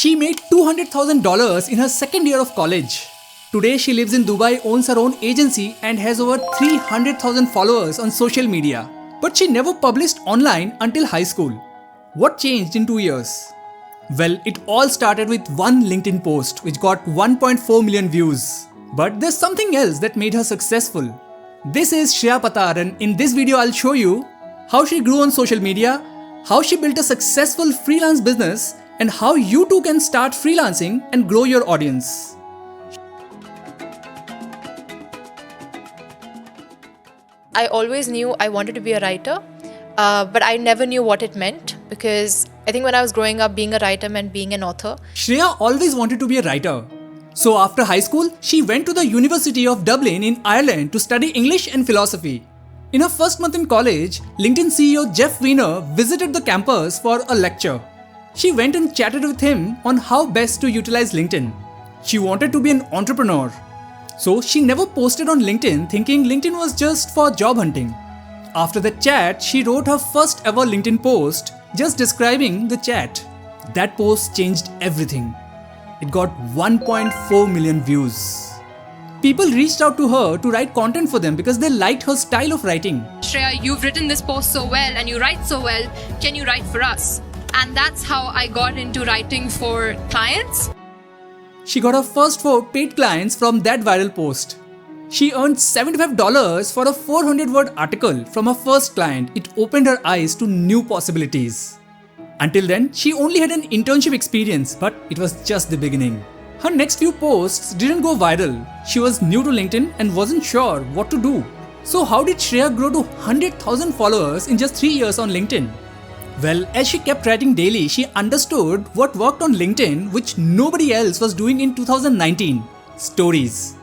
She made $200,000 in her second year of college. Today she lives in Dubai, owns her own agency and has over 300,000 followers on social media. But she never published online until high school. What changed in 2 years? Well, it all started with one LinkedIn post which got 1.4 million views. But there's something else that made her successful. This is Shreya Pattar, and in this video I'll show you how she grew on social media, how she built a successful freelance business, and how you too can start freelancing and grow your audience. I always knew I wanted to be a writer, but I never knew what it meant, because I think when I was growing up, being a writer meant being an author. Shreya always wanted to be a writer. So after high school, she went to the University of Dublin in Ireland to study English and philosophy. In her first month in college, LinkedIn CEO Jeff Weiner visited the campus for a lecture. She went and chatted with him on how best to utilize LinkedIn. She wanted to be an entrepreneur. So she never posted on LinkedIn thinking LinkedIn was just for job hunting. After the chat, she wrote her first ever LinkedIn post just describing the chat. That post changed everything. It got 1.4 million views. People reached out to her to write content for them because they liked her style of writing. Shreya, you've written this post so well and you write so well. Can you write for us? And that's how I got into writing for clients. She got her first 4 paid clients from that viral post. She earned $75 for a 400-word article from her first client. It opened her eyes to new possibilities. Until then, she only had an internship experience, but it was just the beginning. Her next few posts didn't go viral. She was new to LinkedIn and wasn't sure what to do. So how did Shreya grow to 100,000 followers in just 3 years on LinkedIn? Well, as she kept writing daily, she understood what worked on LinkedIn which nobody else was doing in 2019. Stories.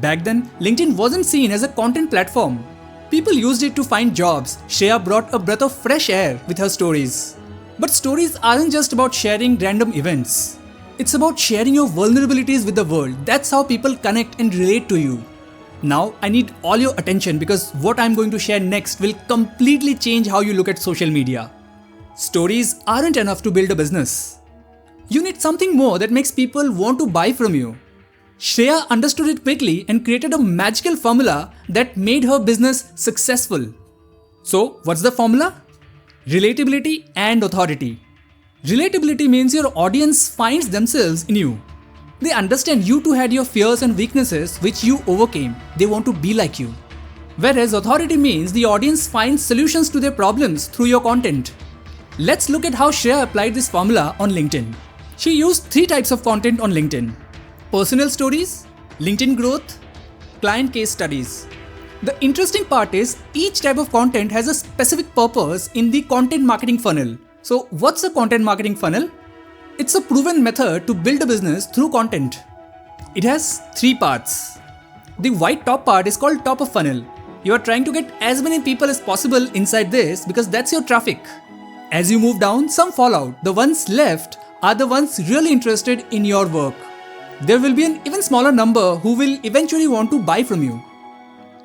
Back then, LinkedIn wasn't seen as a content platform. People used it to find jobs. Shreya brought a breath of fresh air with her stories. But stories aren't just about sharing random events. It's about sharing your vulnerabilities with the world. That's how people connect and relate to you. Now, I need all your attention because what I'm going to share next will completely change how you look at social media. Stories aren't enough to build a business. You need something more that makes people want to buy from you. Shreya understood it quickly and created a magical formula that made her business successful. So, what's the formula? Relatability and authority. Relatability means your audience finds themselves in you. They understand you too had your fears and weaknesses which you overcame. They want to be like you. Whereas authority means the audience finds solutions to their problems through your content. Let's look at how Shreya applied this formula on LinkedIn. She used 3 types of content on LinkedIn: personal stories, LinkedIn growth, client case studies. The interesting part is each type of content has a specific purpose in the content marketing funnel. So what's a content marketing funnel? It's a proven method to build a business through content. It has 3 parts. The white top part is called top of funnel. You are trying to get as many people as possible inside this because that's your traffic. As you move down, some fall out. The ones left are the ones really interested in your work. There will be an even smaller number who will eventually want to buy from you.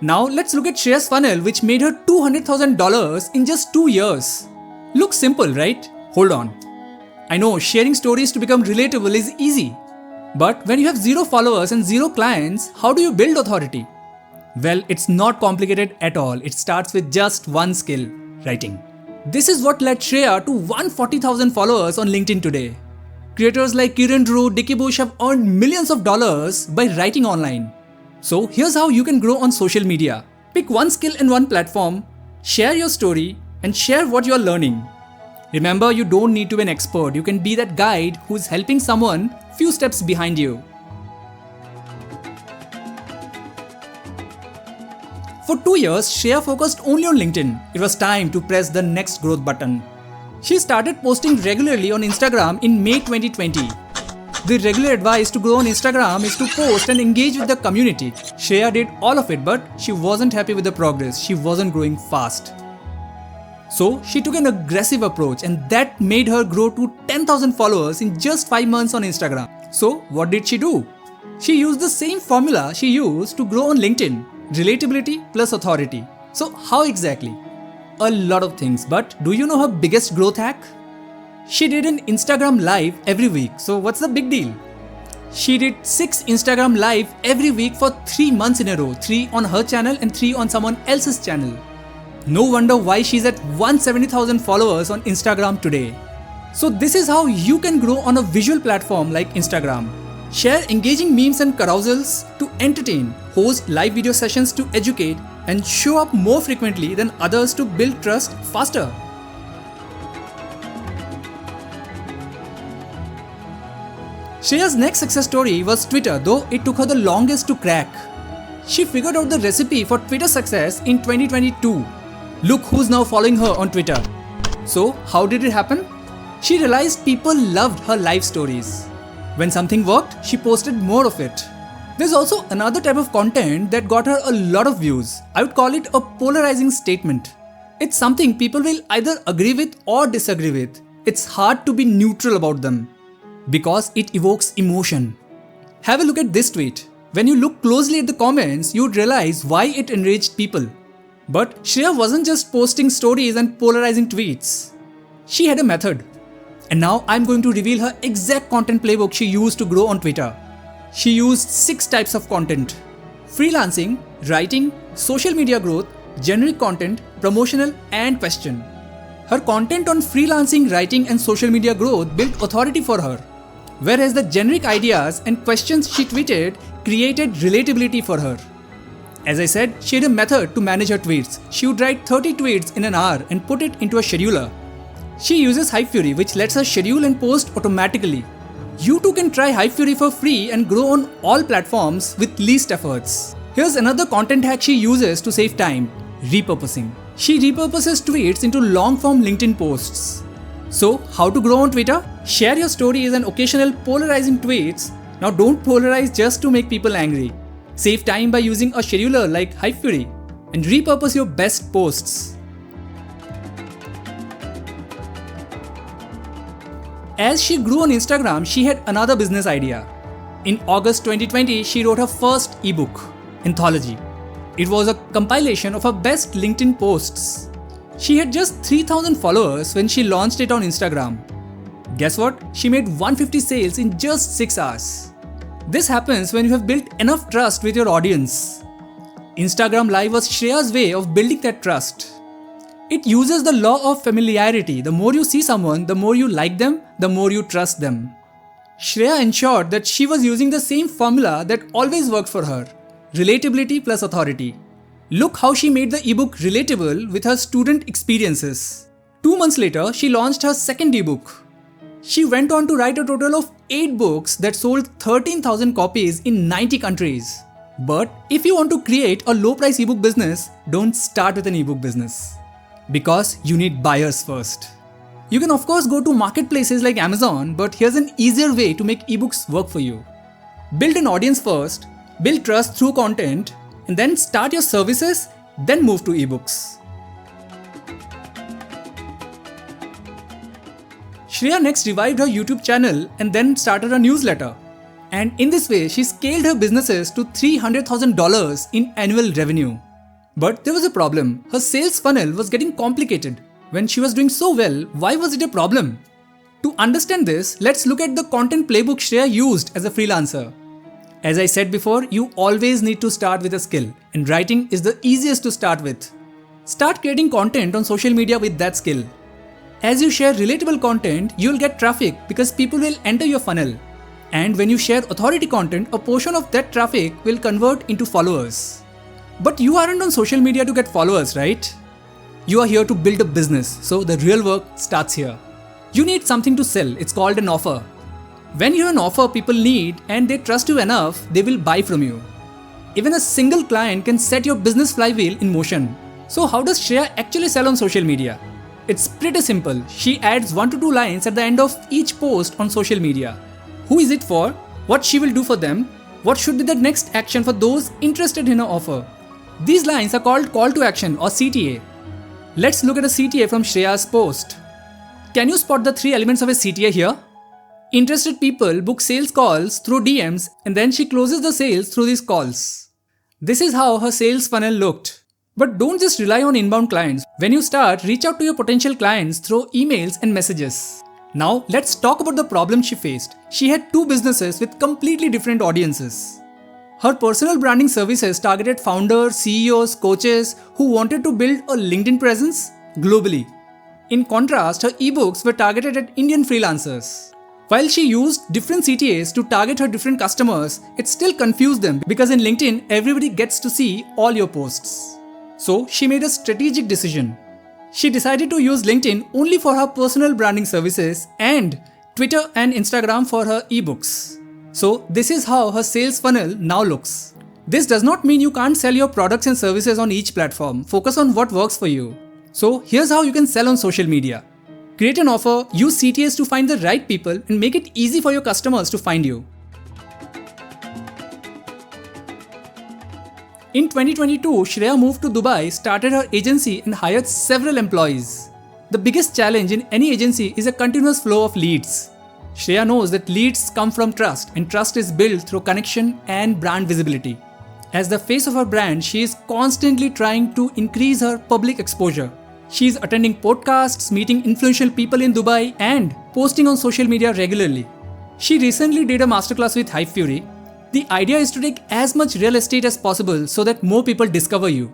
Now let's look at Shreya's funnel, which made her $200,000 in just 2 years. Looks simple, right? Hold on. I know sharing stories to become relatable is easy. But when you have 0 followers and 0 clients, how do you build authority? Well, it's not complicated at all. It starts with just one skill: writing. This is what led Shreya to 140,000 followers on LinkedIn today. Creators like Kiran Drew, Dickie Bush have earned millions of dollars by writing online. So here's how you can grow on social media. Pick one skill and one platform, share your story, and share what you're learning. Remember, you don't need to be an expert. You can be that guide who's helping someone few steps behind you. For 2 years, Shreya focused only on LinkedIn. It was time to press the next growth button. She started posting regularly on Instagram in May 2020. The regular advice to grow on Instagram is to post and engage with the community. Shreya did all of it, but she wasn't happy with the progress. She wasn't growing fast. So she took an aggressive approach, and that made her grow to 10,000 followers in just 5 months on Instagram. So what did she do? She used the same formula she used to grow on LinkedIn: relatability plus authority. So how exactly? A lot of things, but do you know her biggest growth hack? She did an Instagram live every week, so what's the big deal? She did 6 Instagram live every week for 3 months in a row, 3 on her channel and 3 on someone else's channel. No wonder why she's at 170,000 followers on Instagram today. So this is how you can grow on a visual platform like Instagram. Share engaging memes and carousels to entertain, host live video sessions to educate, and show up more frequently than others to build trust faster. Shreya's next success story was Twitter, though it took her the longest to crack. She figured out the recipe for Twitter success in 2022. Look who's now following her on Twitter. So, how did it happen? She realized people loved her live stories. When something worked, she posted more of it. There's also another type of content that got her a lot of views. I would call it a polarizing statement. It's something people will either agree with or disagree with. It's hard to be neutral about them because it evokes emotion. Have a look at this tweet. When you look closely at the comments, you'd realize why it enraged people. But Shreya wasn't just posting stories and polarizing tweets. She had a method. And now I'm going to reveal her exact content playbook she used to grow on Twitter. She used 6 types of content: freelancing, writing, social media growth, generic content, promotional, and question. Her content on freelancing, writing, and social media growth built authority for her, whereas the generic ideas and questions she tweeted created relatability for her. As I said, she had a method to manage her tweets. She would write 30 tweets in an hour and put it into a scheduler. She uses HypeFury, which lets her schedule and post automatically. You too can try HypeFury for free and grow on all platforms with least efforts. Here's another content hack she uses to save time: repurposing. She repurposes tweets into long-form LinkedIn posts. So, how to grow on Twitter? Share your stories and occasional polarizing tweets. Now don't polarize just to make people angry. Save time by using a scheduler like HypeFury and repurpose your best posts. As she grew on Instagram, she had another business idea. In August 2020, she wrote her first ebook, Anthology. It was a compilation of her best LinkedIn posts. She had just 3,000 followers when she launched it on Instagram. Guess what? She made 150 sales in just 6 hours. This happens when you have built enough trust with your audience. Instagram Live was Shreya's way of building that trust. It uses the law of familiarity. The more you see someone, the more you like them, the more you trust them. Shreya ensured that she was using the same formula that always worked for her: relatability plus authority. Look how she made the ebook relatable with her student experiences. 2 months later, she launched her second ebook. She went on to write a total of 8 books that sold 13,000 copies in 90 countries. But if you want to create a low-price ebook business, don't start with an ebook business, because you need buyers first. You can of course go to marketplaces like Amazon, but here's an easier way to make ebooks work for you. Build an audience first, build trust through content, and then start your services, then move to ebooks. Shreya next revived her YouTube channel and then started a newsletter. And in this way, she scaled her businesses to $300,000 in annual revenue. But there was a problem. Her sales funnel was getting complicated. When she was doing so well, why was it a problem? To understand this, let's look at the content playbook Shreya used as a freelancer. As I said before, you always need to start with a skill, and writing is the easiest to start with. Start creating content on social media with that skill. As you share relatable content, you'll get traffic because people will enter your funnel. And when you share authority content, a portion of that traffic will convert into followers. But you aren't on social media to get followers, right? You are here to build a business, so the real work starts here. You need something to sell. It's called an offer. When you have an offer people need and they trust you enough, they will buy from you. Even a single client can set your business flywheel in motion. So how does Shreya actually sell on social media? It's pretty simple. She adds 1 to 2 lines at the end of each post on social media. Who is it for? What she will do for them? What should be the next action for those interested in her offer? These lines are called call to action or CTA. Let's look at a CTA from Shreya's post. Can you spot the 3 elements of a CTA here? Interested people book sales calls through DMs and then she closes the sales through these calls. This is how her sales funnel looked. But don't just rely on inbound clients. When you start, reach out to your potential clients through emails and messages. Now let's talk about the problem she faced. She had two businesses with completely different audiences. Her personal branding services targeted founders, CEOs, coaches who wanted to build a LinkedIn presence globally. In contrast, her ebooks were targeted at Indian freelancers. While she used different CTAs to target her different customers, it still confused them because in LinkedIn, everybody gets to see all your posts. So she made a strategic decision. She decided to use LinkedIn only for her personal branding services and Twitter and Instagram for her ebooks. So this is how her sales funnel now looks. This does not mean you can't sell your products and services on each platform. Focus on what works for you. So here's how you can sell on social media. Create an offer, use CTAs to find the right people and make it easy for your customers to find you. In 2022, Shreya moved to Dubai, started her agency and hired several employees. The biggest challenge in any agency is a continuous flow of leads. Shreya knows that leads come from trust and trust is built through connection and brand visibility. As the face of her brand, she is constantly trying to increase her public exposure. She is attending podcasts, meeting influential people in Dubai and posting on social media regularly. She recently did a masterclass with Hype Fury. The idea is to take as much real estate as possible so that more people discover you.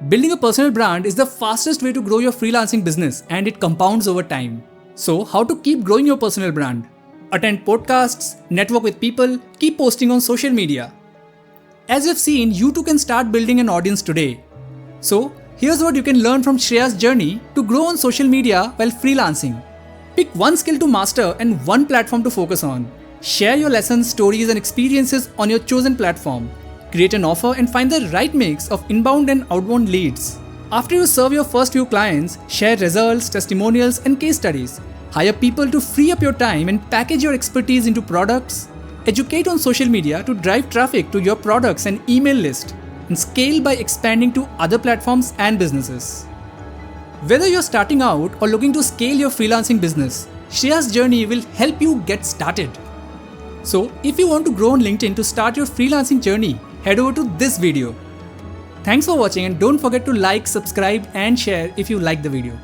Building a personal brand is the fastest way to grow your freelancing business and it compounds over time. So, how to keep growing your personal brand? Attend podcasts, network with people, keep posting on social media. As you've seen, you too can start building an audience today. So, here's what you can learn from Shreya's journey to grow on social media while freelancing. Pick one skill to master and one platform to focus on. Share your lessons, stories, and experiences on your chosen platform. Create an offer and find the right mix of inbound and outbound leads. After you serve your first few clients, share results, testimonials, and case studies. Hire people to free up your time and package your expertise into products. Educate on social media to drive traffic to your products and email list. And scale by expanding to other platforms and businesses. Whether you're starting out or looking to scale your freelancing business, Shreya's journey will help you get started. So, if you want to grow on LinkedIn to start your freelancing journey, head over to this video. Thanks for watching and don't forget to like, subscribe and share if you like the video.